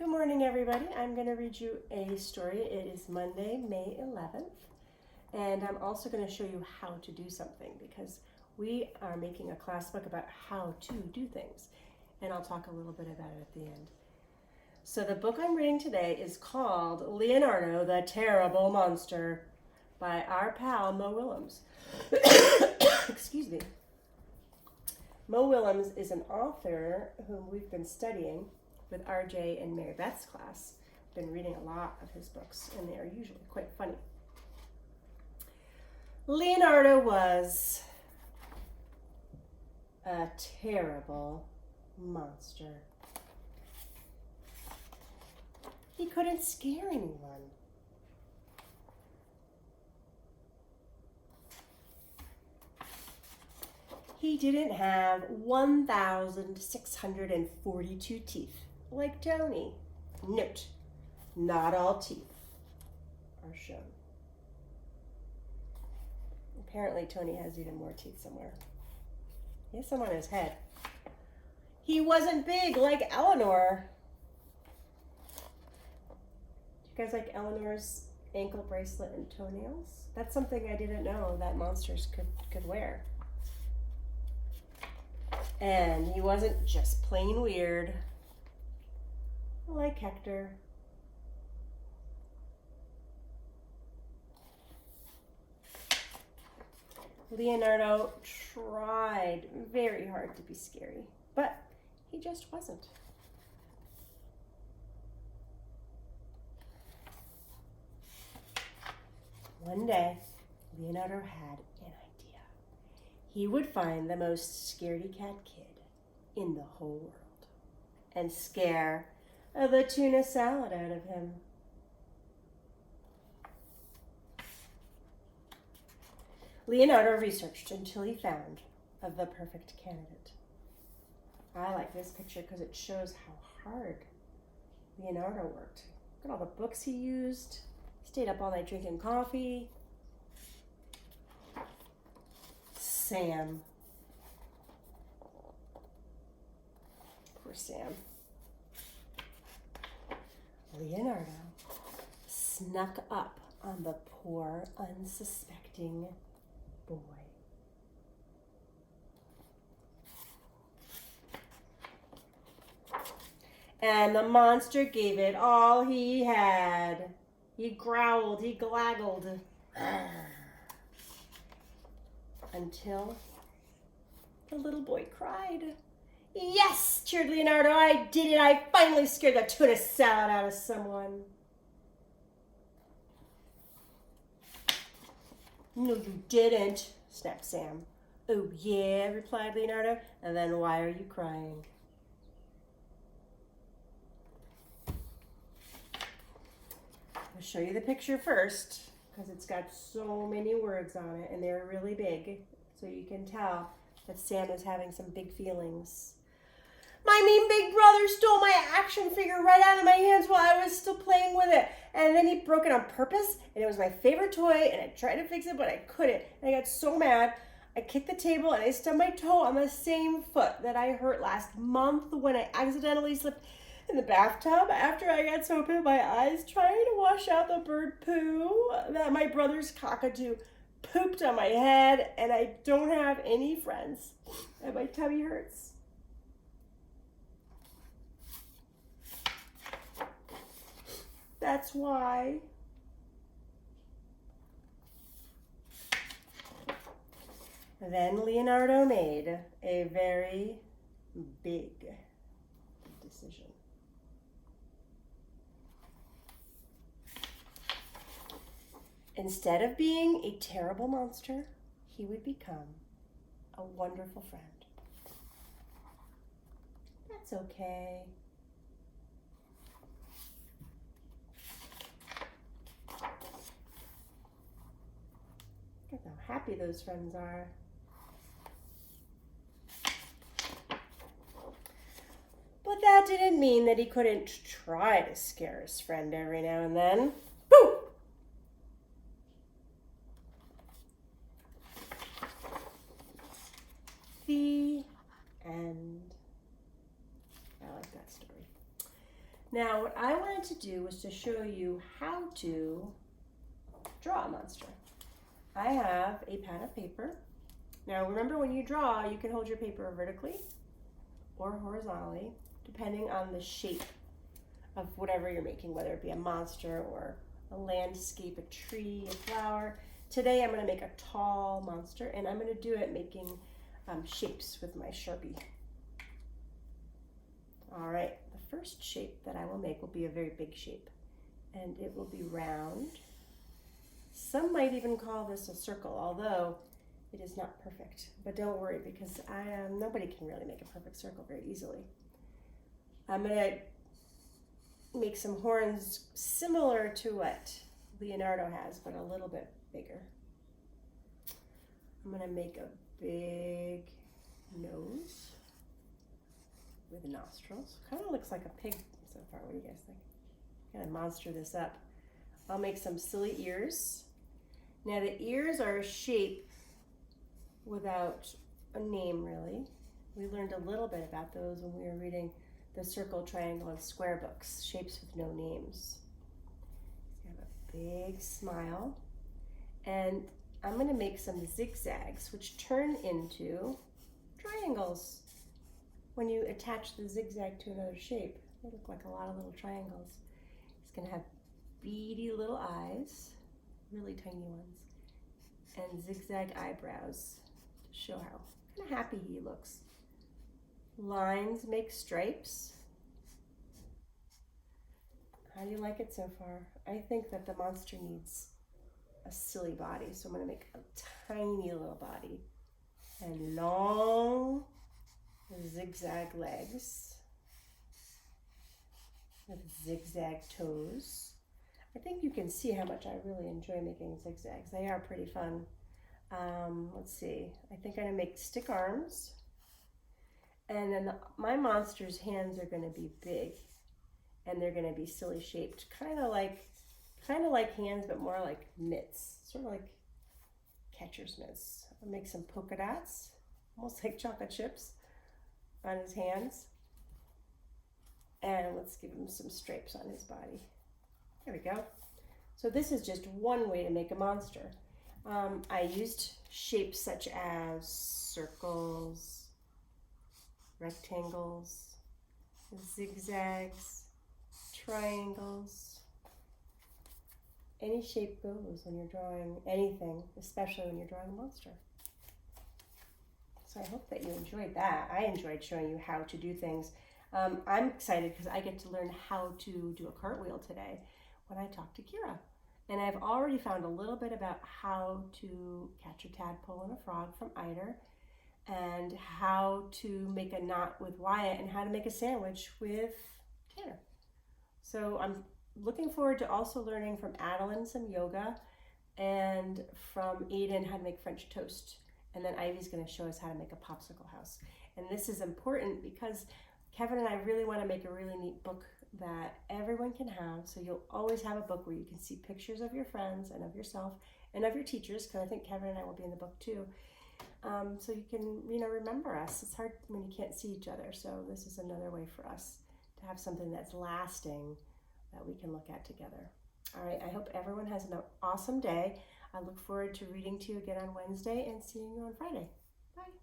Good morning, everybody. I'm going to read you a story. It is Monday, May 11th, and I'm also going to show you how to do something because we are making a class book about how to do things, and I'll talk a little bit about it at the end. So the book I'm reading today is called Leonardo, the Terrible Monster by our pal Mo Willems. Excuse me. Mo Willems is an author whom we've been studying with RJ and Mary Beth's class. Been reading a lot of his books, and they are usually quite funny. Leonardo was a terrible monster. He couldn't scare anyone. He didn't have 1,642 teeth. Like Tony. Note, not all teeth are shown. Apparently Tony has even more teeth somewhere. He has some on his head. He wasn't big like Eleanor. Do you guys like Eleanor's ankle bracelet and toenails? That's something I didn't know that monsters could wear. And he wasn't just plain weird, like Hector. Leonardo tried very hard to be scary, but he just wasn't. One day, Leonardo had an idea. He would find the most scaredy cat kid in the whole world and scare the tuna salad out of him. Leonardo researched until he found the perfect candidate. I like this picture because it shows how hard Leonardo worked. Look at all the books he used. He stayed up all night drinking coffee. Sam. Poor Sam. Leonardo snuck up on the poor, unsuspecting boy. And the monster gave it all he had. He growled, he glaggled. Until the little boy cried. Yes, cheered Leonardo, I did it. I finally scared the tuna salad out of someone. No, you didn't, snapped Sam. Oh, yeah, replied Leonardo. And then why are you crying? I'll show you the picture first because it's got so many words on it and they're really big. So you can tell that Sam is having some big feelings. My mean big brother stole my action figure right out of my hands while I was still playing with it. And then he broke it on purpose, and it was my favorite toy, and I tried to fix it, but I couldn't. And I got so mad, I kicked the table, and I stubbed my toe on the same foot that I hurt last month when I accidentally slipped in the bathtub after I got soap in my eyes trying to wash out the bird poo that my brother's cockatoo pooped on my head, and I don't have any friends, and my tummy hurts. That's why. Then Leonardo made a very big decision. Instead of being a terrible monster, he would become a wonderful friend. That's okay. Look at how happy those friends are. But that didn't mean that he couldn't try to scare his friend every now and then. Boo! The end. I like that story. Now, what I wanted to do was to show you how to draw a monster. I have a pad of paper. Now, remember when you draw, you can hold your paper vertically or horizontally, depending on the shape of whatever you're making, whether it be a monster or a landscape, a tree, a flower. Today, I'm going to make a tall monster, and I'm going to do it making shapes with my Sharpie. All right, the first shape that I will make will be a very big shape, and it will be round. Some might even call this a circle, although it is not perfect. But don't worry, because nobody can really make a perfect circle very easily. I'm going to make some horns similar to what Leonardo has, but a little bit bigger. I'm going to make a big nose with nostrils. Kind of looks like a pig so far. What do you guys think? I'm going to monster this up. I'll make some silly ears. Now the ears are a shape without a name, really. We learned a little bit about those when we were reading the circle, triangle, and square books, shapes with no names. He's got a big smile. And I'm going to make some zigzags, which turn into triangles. When you attach the zigzag to another shape, they look like a lot of little triangles. He's going to have beady little eyes, really tiny ones, and zigzag eyebrows to show how kind of happy he looks. Lines make stripes. How do you like it so far? I think that the monster needs a silly body, so I'm going to make a tiny little body and long zigzag legs with zigzag toes. I think you can see how much I really enjoy making zigzags. They are pretty fun. Let's see. I think I'm going to make stick arms. And then my monster's hands are going to be big. And they're going to be silly shaped. Kind of like hands, but more like mitts. Sort of like catcher's mitts. I'll make some polka dots. Almost like chocolate chips on his hands. And let's give him some stripes on his body. There we go. So this is just one way to make a monster. I used shapes such as circles, rectangles, zigzags, triangles. Any shape goes when you're drawing anything, especially when you're drawing a monster. So I hope that you enjoyed that. I enjoyed showing you how to do things. I'm excited because I get to learn how to do a cartwheel today when I talk to Kira. And I've already found a little bit about how to catch a tadpole and a frog from Eider, and how to make a knot with Wyatt, and how to make a sandwich with Tanner. So I'm looking forward to also learning from Adeline some yoga, and from Aiden how to make French toast. And then Ivy's going to show us how to make a popsicle house. And this is important because Kevin and I really want to make a really neat book that everyone can have. So you'll always have a book where you can see pictures of your friends and of yourself and of your teachers, because I think Kevin and I will be in the book too. So you can, remember us. It's hard when you can't see each other. So this is another way for us to have something that's lasting that we can look at together. All right, I hope everyone has an awesome day. I look forward to reading to you again on Wednesday and seeing you on Friday. Bye.